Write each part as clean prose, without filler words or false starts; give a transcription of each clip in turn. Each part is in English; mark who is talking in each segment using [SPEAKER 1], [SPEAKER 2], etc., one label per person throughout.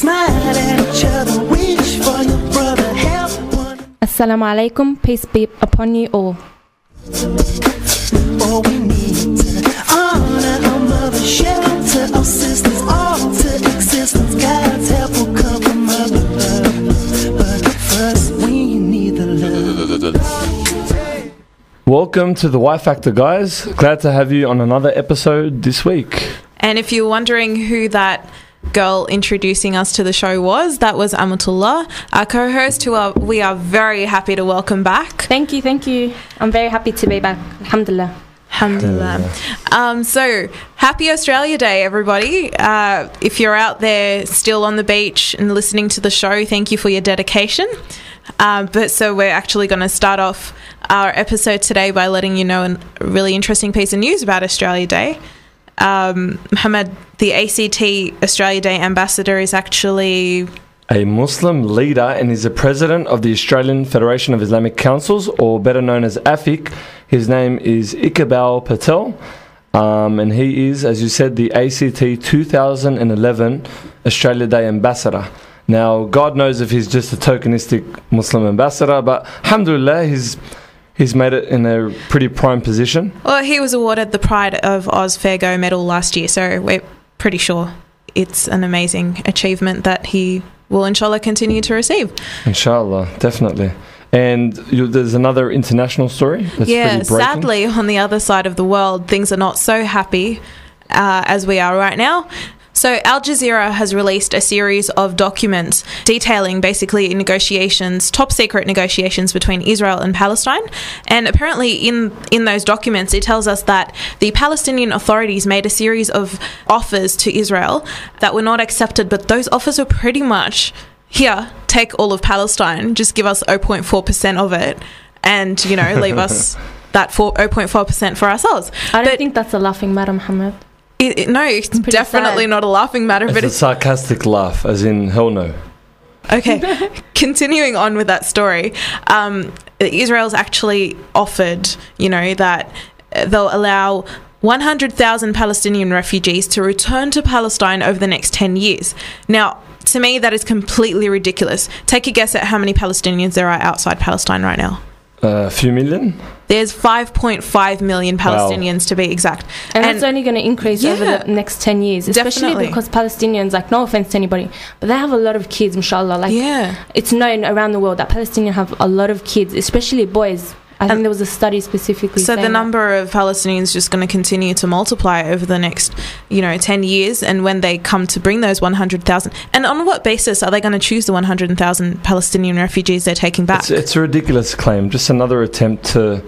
[SPEAKER 1] Smile at each other, wish for your brother, help one.
[SPEAKER 2] Assalamu alaikum, peace be upon you all.
[SPEAKER 1] All we need to honor our mother, shelter our sisters, all to existence. God's help will come from mother love, but first we need the love.
[SPEAKER 3] Welcome to the Y Factor, guys. Glad to have you on another episode this week.
[SPEAKER 4] And if you're wondering who that girl introducing us to the show was, that was Amatullah, our co-host, we are very happy to welcome back.
[SPEAKER 2] Thank you. I'm very happy to be back. Alhamdulillah.
[SPEAKER 4] So happy Australia Day, everybody. If you're out there still on the beach and listening to the show, thank you for your dedication. So we're actually going to start off our episode today by letting you know a really interesting piece of news about Australia Day. Mohammed, the ACT Australia Day ambassador, is actually
[SPEAKER 3] a Muslim leader and is the president of the Australian Federation of Islamic Councils, or better known as AFIC. His name is Iqbal Patel, and he is, as you said, the ACT 2011 Australia Day ambassador. Now, God knows if he's just a tokenistic Muslim ambassador, but alhamdulillah, he's made it in a pretty prime position.
[SPEAKER 4] Well, he was awarded the Pride of Oz Fair Go medal last year, so we're pretty sure it's an amazing achievement that he will inshallah continue to receive.
[SPEAKER 3] Inshallah, definitely. And there's another international story that's pretty breaking.
[SPEAKER 4] Sadly, on the other side of the world, things are not so happy as we are right now. So Al Jazeera has released a series of documents detailing basically negotiations, top secret negotiations between Israel and Palestine. And apparently in those documents, it tells us that the Palestinian authorities made a series of offers to Israel that were not accepted, but those offers were pretty much, here, take all of Palestine, just give us 0.4% of it and, leave us that 0.4% for ourselves.
[SPEAKER 2] I don't think that's a laughing matter, Mohammed.
[SPEAKER 4] No, it's definitely
[SPEAKER 2] sad.
[SPEAKER 4] Not a laughing matter.
[SPEAKER 3] It's a sarcastic laugh, as in hell no.
[SPEAKER 4] Okay, continuing on with that story, Israel's actually offered, that they'll allow 100,000 Palestinian refugees to return to Palestine over the next 10 years. Now, to me, that is completely ridiculous. Take a guess at how many Palestinians there are outside Palestine right now.
[SPEAKER 3] A few million?
[SPEAKER 4] There's 5.5 million Palestinians to be exact.
[SPEAKER 2] And that's only going to increase over the next 10 years, especially because Palestinians, no offense to anybody, but they have a lot of kids, mashallah. It's known around the world that Palestinians have a lot of kids, especially boys. I think there was a study specifically
[SPEAKER 4] so
[SPEAKER 2] saying
[SPEAKER 4] the number of Palestinians is just going to continue to multiply over the next 10 years, and when they come to bring those 100,000, and on what basis are they going to choose the 100,000 Palestinian refugees they're taking back?
[SPEAKER 3] It's a ridiculous claim, just another attempt to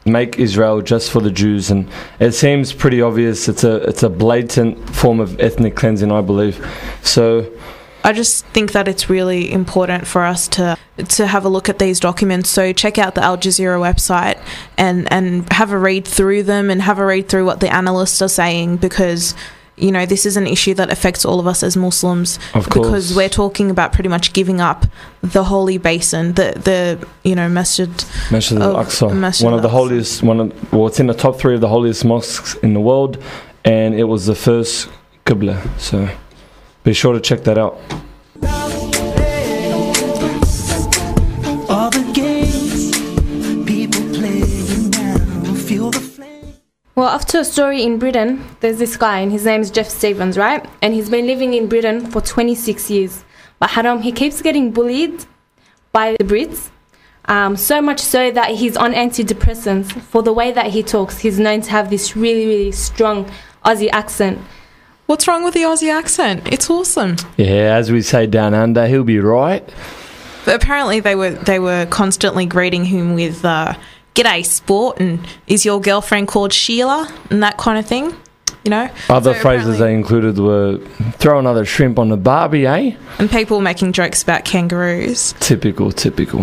[SPEAKER 3] make Israel just for the Jews, and it seems pretty obvious. It's a blatant form of ethnic cleansing, I believe. So
[SPEAKER 4] I just think that it's really important for us to have a look at these documents. So check out the Al Jazeera website and have a read through them and have a read through what the analysts are saying, because this is an issue that affects all of us as Muslims.
[SPEAKER 3] Of course.
[SPEAKER 4] Because we're talking about pretty much giving up the holy basin, the Masjid
[SPEAKER 3] al-Aqsa, one of the holiest, it's in the top 3 of the holiest mosques in the world, and it was the first Qibla. So be sure to check that out.
[SPEAKER 1] All the games people play now, feel the flame.
[SPEAKER 2] Well, after a story in Britain, there's this guy, and his name is Jeff Stevens, right? And he's been living in Britain for 26 years. But Haram, he keeps getting bullied by the Brits, so much so that he's on antidepressants for the way that he talks. He's known to have this really, really strong Aussie accent.
[SPEAKER 4] What's wrong with the Aussie accent? It's awesome.
[SPEAKER 3] Yeah, as we say down under, he'll be right.
[SPEAKER 4] But apparently they were constantly greeting him with "G'day, sport," and "Is your girlfriend called Sheila?" and that kind of thing.
[SPEAKER 3] Other phrases they included were "throw another shrimp on the barbie, eh?"
[SPEAKER 4] And people making jokes about kangaroos.
[SPEAKER 3] Typical.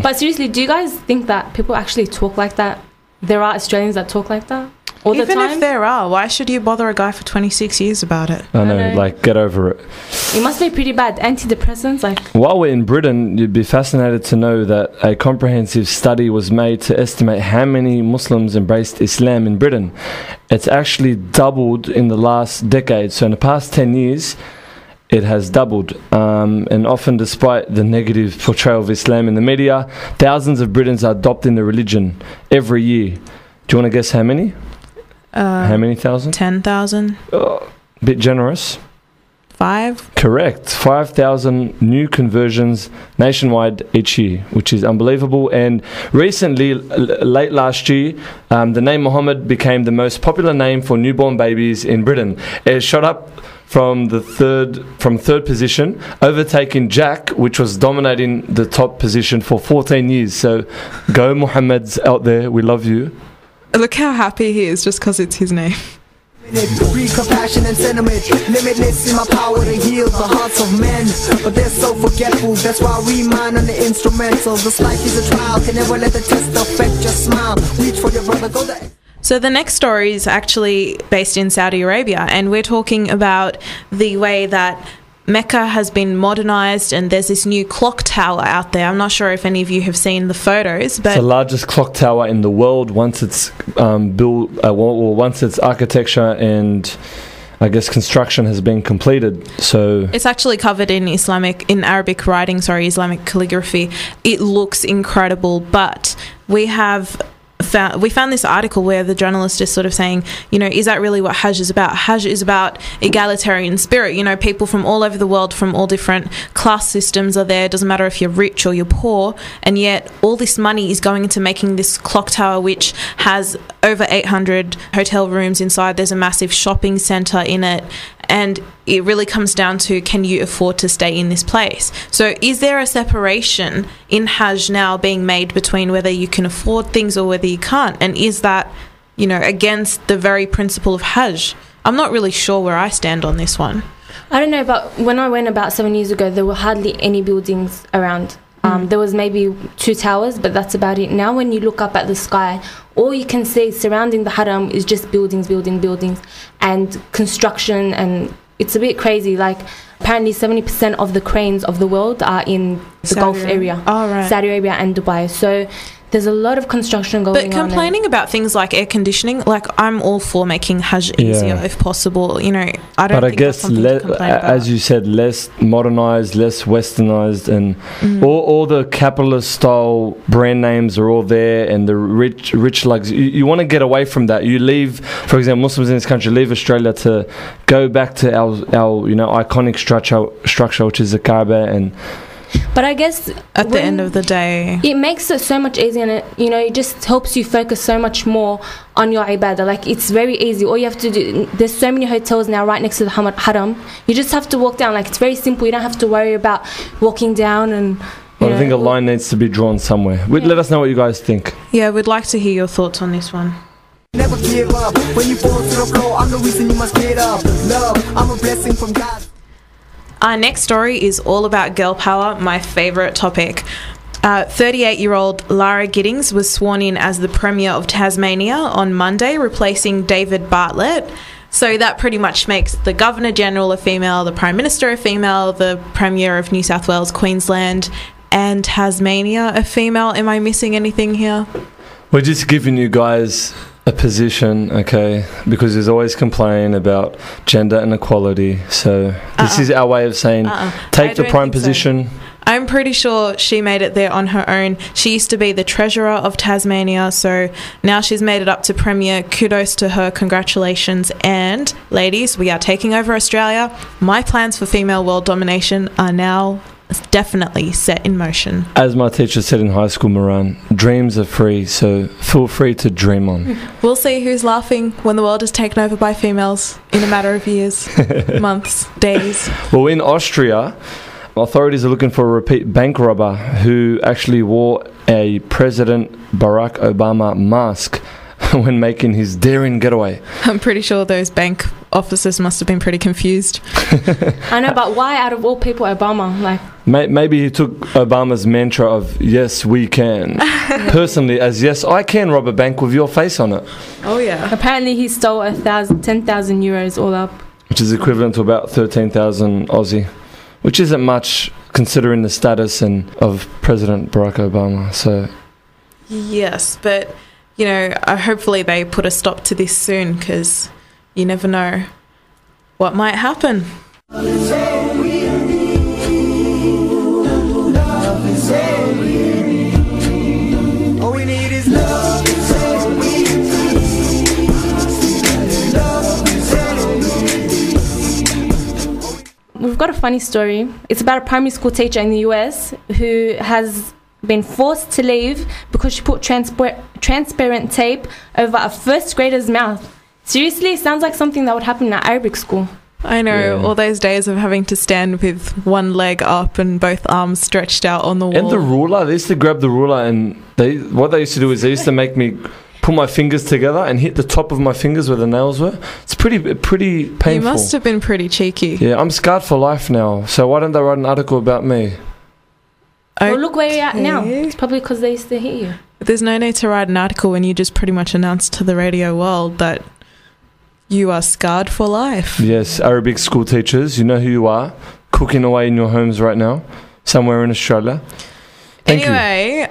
[SPEAKER 2] But seriously, do you guys think that people actually talk like that? There are Australians that talk like that? All the time?
[SPEAKER 4] Even if there are, why should you bother a guy for 26 years about it?
[SPEAKER 3] I know, get over it.
[SPEAKER 2] It must be pretty bad. Antidepressants,
[SPEAKER 3] While we're in Britain, you'd be fascinated to know that a comprehensive study was made to estimate how many Muslims embraced Islam in Britain. It's actually doubled in the last decade. So in the past 10 years, it has doubled. And often, despite the negative portrayal of Islam in the media, thousands of Britons are adopting the religion every year. Do you want to guess how many? How many thousand?
[SPEAKER 4] 10,000.
[SPEAKER 3] Bit generous.
[SPEAKER 4] 5.
[SPEAKER 3] Correct. 5,000 new conversions nationwide each year, which is unbelievable. And recently, late last year, the name Muhammad became the most popular name for newborn babies in Britain. It shot up from third position, overtaking Jack, which was dominating the top position for 14 years. So, go Muhammads out there, we love you.
[SPEAKER 4] Look how happy he is just because it's his name.
[SPEAKER 1] Breed compassion and sentiment, limitless in my power to heal the hearts of men. But they're so forgetful, that's why we mine on the instrumentals. This life is a trial, can never let the test affect your smile. Reach for your brother, go there.
[SPEAKER 4] So the next story is actually based in Saudi Arabia, and we're talking about the way that Mecca has been modernized, and there's this new clock tower out there. I'm not sure if any of you have seen the photos, but
[SPEAKER 3] it's the largest clock tower in the world once it's built, once its architecture and I guess construction has been completed. So
[SPEAKER 4] it's actually covered in Arabic writing, Islamic calligraphy. It looks incredible, but we found this article where the journalist is sort of saying, is that really what Hajj is about? Hajj is about egalitarian spirit. People from all over the world, from all different class systems are there. It doesn't matter if you're rich or you're poor. And yet all this money is going into making this clock tower, which has over 800 hotel rooms inside. There's a massive shopping centre in it. And it really comes down to, can you afford to stay in this place? So is there a separation in Hajj now being made between whether you can afford things or whether you can't? And is that, against the very principle of Hajj? I'm not really sure where I stand on this one.
[SPEAKER 2] I don't know, but when I went about 7 years ago, there were hardly any buildings around. There was maybe 2 towers, but that's about it. Now when you look up at the sky, all you can see surrounding the haram is just buildings, and construction, and it's a bit crazy. Like, apparently 70% of the cranes of the world are in the Gulf area.
[SPEAKER 4] Oh, right.
[SPEAKER 2] Saudi Arabia and Dubai. So there's a lot of construction going on.
[SPEAKER 4] But complaining about things like air conditioning, I'm all for making Hajj easier if possible. I don't think that's something to complain about.
[SPEAKER 3] As you said, less modernized, less westernized, and all the capitalist style brand names are all there, and the rich lugs. You want to get away from that. You leave, for example, Muslims in this country leave Australia to go back to our iconic structure, which is the Kaaba. And
[SPEAKER 2] but I guess
[SPEAKER 4] at the end of the day,
[SPEAKER 2] it makes it so much easier, and it just helps you focus so much more on your ibadah. Like, it's very easy. All you have to do, there's so many hotels now right next to the haram. You just have to walk down. Like, it's very simple. You don't have to worry about walking down and.
[SPEAKER 3] I think a line needs to be drawn somewhere. Let us know what you guys think.
[SPEAKER 4] Yeah, we'd like to hear your thoughts on this one.
[SPEAKER 1] Never give up. When you fall to the floor, I'm the reason you must get up. Love, I'm a blessing from God.
[SPEAKER 4] Our next story is all about girl power, my favourite topic. 38-year-old Lara Giddings was sworn in as the Premier of Tasmania on Monday, replacing David Bartlett. So that pretty much makes the Governor-General a female, the Prime Minister a female, the Premier of New South Wales, Queensland and Tasmania a female. Am I missing anything here?
[SPEAKER 3] We're just giving you guys a position, okay, because there's always complaint about gender inequality. So this is our way of saying take the prime position.
[SPEAKER 4] So. I'm pretty sure she made it there on her own. She used to be the Treasurer of Tasmania, so now she's made it up to Premier. Kudos to her, congratulations. And ladies, we are taking over Australia. My plans for female world domination are now definitely set in motion.
[SPEAKER 3] As my teacher said in high school, Moran, dreams are free, so feel free to dream on.
[SPEAKER 4] We'll see who's laughing when the world is taken over by females in a matter of years, months, days.
[SPEAKER 3] Well, in Austria, authorities are looking for a repeat bank robber who actually wore a President Barack Obama mask when making his daring getaway.
[SPEAKER 4] I'm pretty sure those bank officers must have been pretty confused.
[SPEAKER 2] I know, but why out of all people Obama?
[SPEAKER 3] Maybe he took Obama's mantra of yes we can personally as yes I can rob a bank with your face on it.
[SPEAKER 4] Oh yeah.
[SPEAKER 2] Apparently he stole 10,000 euros all up,
[SPEAKER 3] which is equivalent to about 13,000 Aussie, which isn't much considering the status of President Barack Obama. So
[SPEAKER 4] yes, but hopefully they put a stop to this soon, because you never know what might happen.
[SPEAKER 1] All we need is love.
[SPEAKER 2] We've got a funny story. It's about a primary school teacher in the US who has been forced to leave because she put transparent tape over a first grader's mouth. Seriously, it sounds like something that would happen at Arabic school.
[SPEAKER 4] I know, all those days of having to stand with one leg up and both arms stretched out on the wall.
[SPEAKER 3] And the ruler, they used to grab the ruler and what they used to do is they used to make me put my fingers together and hit the top of my fingers where the nails were. It's pretty painful.
[SPEAKER 4] You must have been pretty cheeky.
[SPEAKER 3] Yeah, I'm scarred for life now. So why don't they write an article about me?
[SPEAKER 2] Well, look where you're at now. It's probably because they used to hit you.
[SPEAKER 4] There's no need to write an article when you just pretty much announced to the radio world that you are scarred for life.
[SPEAKER 3] Yes, Arabic school teachers, you know who you are, cooking away in your homes right now, somewhere in Australia. Thank you.
[SPEAKER 4] Anyway,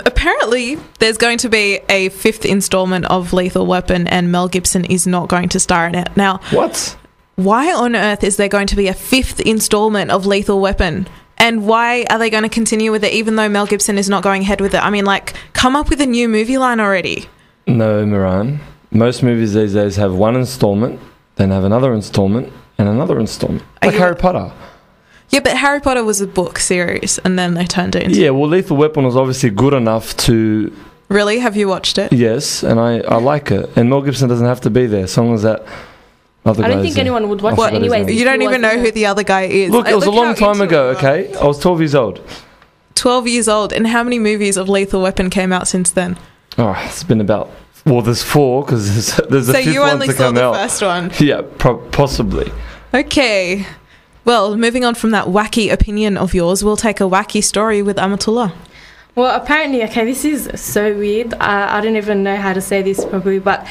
[SPEAKER 4] apparently there's going to be a 5th installment of Lethal Weapon and Mel Gibson is not going to star in it. Now,
[SPEAKER 3] What?
[SPEAKER 4] why on earth is there going to be a 5th installment of Lethal Weapon? And why are they going to continue with it even though Mel Gibson is not going ahead with it? I mean, like, come up with a new movie line already.
[SPEAKER 3] No, Miran. Most movies these days have one installment, then have another installment, and another installment. Like Harry Potter.
[SPEAKER 4] Yeah, but Harry Potter was a book series and then they turned it into...
[SPEAKER 3] Yeah, well, Lethal Weapon was obviously good enough to...
[SPEAKER 4] Really? Have you watched it?
[SPEAKER 3] Yes, and I like it. And Mel Gibson doesn't have to be there, as long as that other
[SPEAKER 2] I don't think anyone would watch it anyways.
[SPEAKER 4] You don't even know who the other guy is.
[SPEAKER 3] Look, it was a long time ago, okay? I was 12 years old.
[SPEAKER 4] 12 years old. And how many movies of Lethal Weapon came out since then?
[SPEAKER 3] Oh, it's been about... Well, there's 4, because there's a 5th one to come out.
[SPEAKER 4] So you only saw the first one?
[SPEAKER 3] Yeah, possibly.
[SPEAKER 4] Okay. Well, moving on from that wacky opinion of yours, we'll take a wacky story with Amatullah.
[SPEAKER 2] Well, apparently, okay, this is so weird. I don't even know how to say this properly, but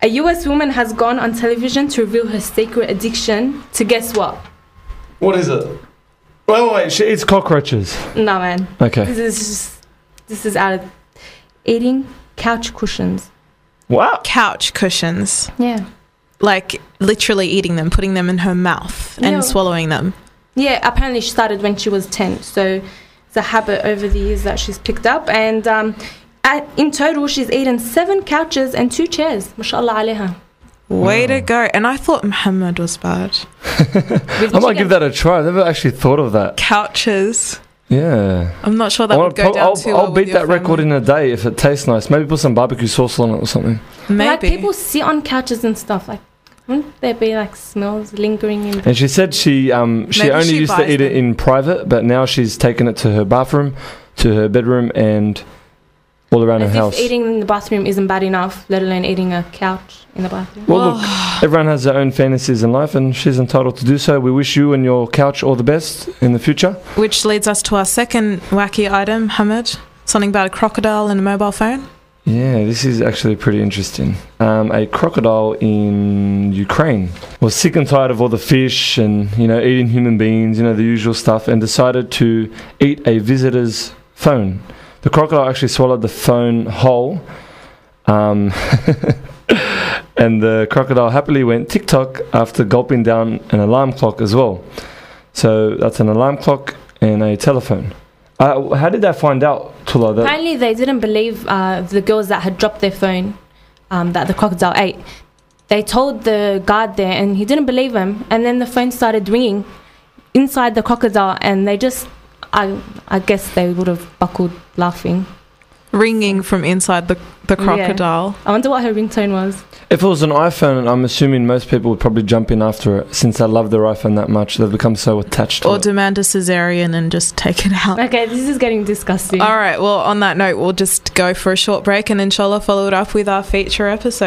[SPEAKER 2] a US woman has gone on television to reveal her secret addiction to guess what?
[SPEAKER 3] What is it? Wait, she eats cockroaches.
[SPEAKER 2] No, man.
[SPEAKER 3] Okay.
[SPEAKER 2] This is out of eating couch cushions.
[SPEAKER 3] Wow.
[SPEAKER 4] Couch cushions.
[SPEAKER 2] Yeah.
[SPEAKER 4] Like, literally eating them, putting them in her mouth and swallowing them.
[SPEAKER 2] Yeah, apparently she started when she was 10, so it's a habit over the years that she's picked up. And in total, she's eaten 7 couches and 2 chairs. MashaAllah alayha.
[SPEAKER 4] Way to go. And I thought Muhammad was bad.
[SPEAKER 3] I might give that a try. I've never actually thought of that.
[SPEAKER 4] Couches.
[SPEAKER 3] Yeah.
[SPEAKER 4] I'm not sure that would go down too well.
[SPEAKER 3] I'll beat that record in a day if it tastes nice. Maybe put some barbecue sauce on it or something.
[SPEAKER 4] Maybe.
[SPEAKER 2] Like, people sit on couches and stuff. Like, wouldn't there be like smells lingering in?
[SPEAKER 3] And she said she only used to eat it in private, but now she's taken it to her bathroom, to her bedroom, and all around her house.
[SPEAKER 2] If eating in the bathroom isn't bad enough, let alone eating a couch in the bathroom.
[SPEAKER 3] Well, look, everyone has their own fantasies in life, and she's entitled to do so. We wish you and your couch all the best in the future.
[SPEAKER 4] Which leads us to our second wacky item, Hamid. Something about a crocodile and a mobile phone.
[SPEAKER 3] Yeah, this is actually pretty interesting. A crocodile in Ukraine was sick and tired of all the fish and, eating human beings, the usual stuff, and decided to eat a visitor's phone. The crocodile actually swallowed the phone whole. And the crocodile happily went tick-tock after gulping down an alarm clock as well. So that's an alarm clock and a telephone. How did they find out, Tula?
[SPEAKER 2] Apparently they didn't believe the girls that had dropped their phone that the crocodile ate. They told the guard there and he didn't believe them, and then the phone started ringing inside the crocodile, and they just, I guess they would have buckled laughing.
[SPEAKER 4] Ringing from inside the crocodile.
[SPEAKER 2] Yeah. I wonder what her ringtone was.
[SPEAKER 3] If it was an iPhone, I'm assuming most people would probably jump in after it, since they love their iPhone that much. They've become so attached to it.
[SPEAKER 4] Or demand a cesarean and just take it out.
[SPEAKER 2] Okay, this is getting disgusting.
[SPEAKER 4] All right, well, on that note, we'll just go for a short break and inshallah follow it up with our feature episode.